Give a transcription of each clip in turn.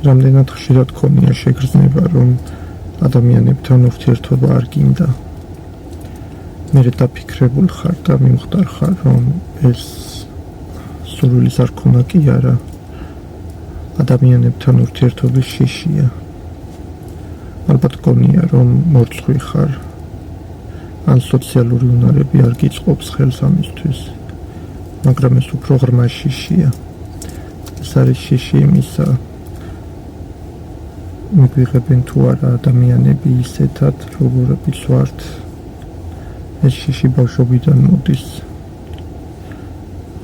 რამდენად ხშირად ქონია შეგრძნება, რომ ადამიანებთან ურთიერთობა არ გინდა. მე დაფიქრებულ ხარ და მიმხვდარ ხარ, რომ ეს სურვილი ზარქონა კი არა, ადამიანებთან ურთიერთობის შიშია. ალბათ გონია, რომ მორცხვი ხარ, ან სოციალური უნარები არ გიწყობს ხელს ამისთვის, მაგრამ ეს უფრო ღრმა შიშია. ეს არის შიში იმისა, მიგვიღებენ თუ არა ადამიანები ისეთად, როგორებიც ვართ. ეს შიში ბავშვობიდან მოდის.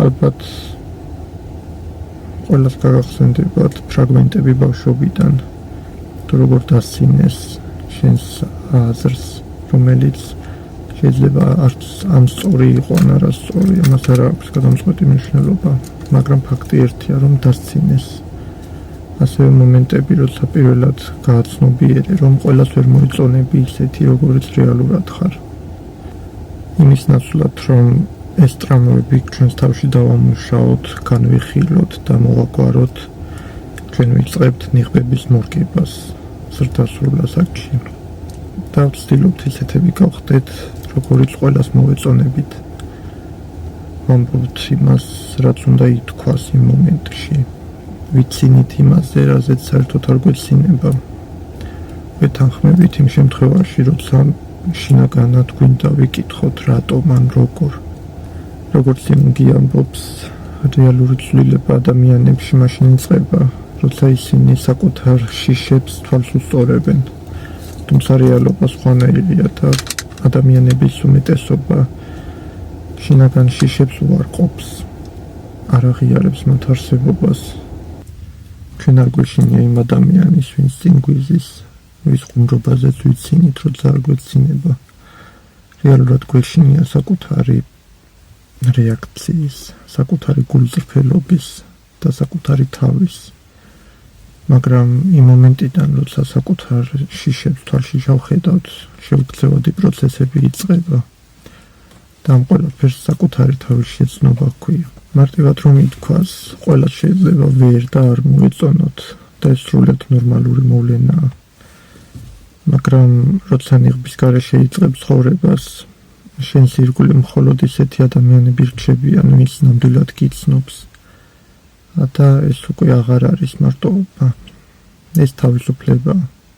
ალბათ ყველას გაგახსენდებათ ფრაგმენტები ბავშვობიდან, თუ როგორ დასცინეს შენს აზრს, რომელიც შეიძლება არც ამ სწორი იყო, ან არასწორი, ამას არ აქვს გადამწყვეტი მნიშვნელობა, მაგრამ ფაქტი ერთია, რომ დასცინეს. ასევე მომენტები, როცა პირველად გააცნობიერე, რომ ყველას ვერ მოიწონები ისეთი, როგორიც რეალურად ხარ. იმის ნაცვლად, რომ ეს ტრამვები ჩვენს თავში დავამუშაოთ, განვიხილოთ და მოვაგვაროთ, ჩვენ ვიწყებთ ნიღბების მორგებას ზრდასრულ ასაკში. და ვცდილობთ ისეთები გავხდეთ, როგორიც ყველას მოვეწონებით. ვამბობთ იმას, რაც უნდა ითქვას იმ მომენტში. ვიცინით იმაზე, რაზეც საერთოდ არ გვეცინება. ვეთანხმებით იმ შემთხვევაში, როცა შინაგანად გვინდა ვიკითხოთ, რატომ ან როგორ. როგორც იუნგი ამბობს, რეალური ცვლილება ადამიანებში მაშინ იწყება, როცა ისინი საკუთარ შიშებს თვალს უსწორებენ. თუმცა რეალობა სხვანაირია და ადამიანების უმეტესობა შინაგან შიშებს უარყოფს, არ აღიარებს მათ არსებობას. ჩვენ არ გვეშინია იმ ადამიანის, ვინც წინ გვიზის, ვის ყუმრობაზეც ვიცინით, როცა არ გვეცინება. რეალურად გვეშინია საკუთარი რეაქციის, საკუთარი გულწრფელობის და საკუთარი თავის. მაგრამ იმ მომენტიდან, როცა საკუთარ შიშებს თვალში შევხედავთ, შეუგრძელადი პროცესები იწყება და ამ ყველაფერს საკუთარი თავის შეცნობა ჰქვია. მარტივად რომ ითქვას, ყველას შეიძლება ვერ და არ მოეწონოთ და ეს სრულიად ნორმალური მოვლენაა. მაგრამ როცა ნიღბის გარეშე იწყებ ცხოვრებას, შენს ირგვლივ მხოლოდ ისეთი ადამიანები რჩებიან, ვინც ნამდვილად გიცნობს. და ეს უკვე აღარ არის მარტოობა. ეს თავისუფლებაა.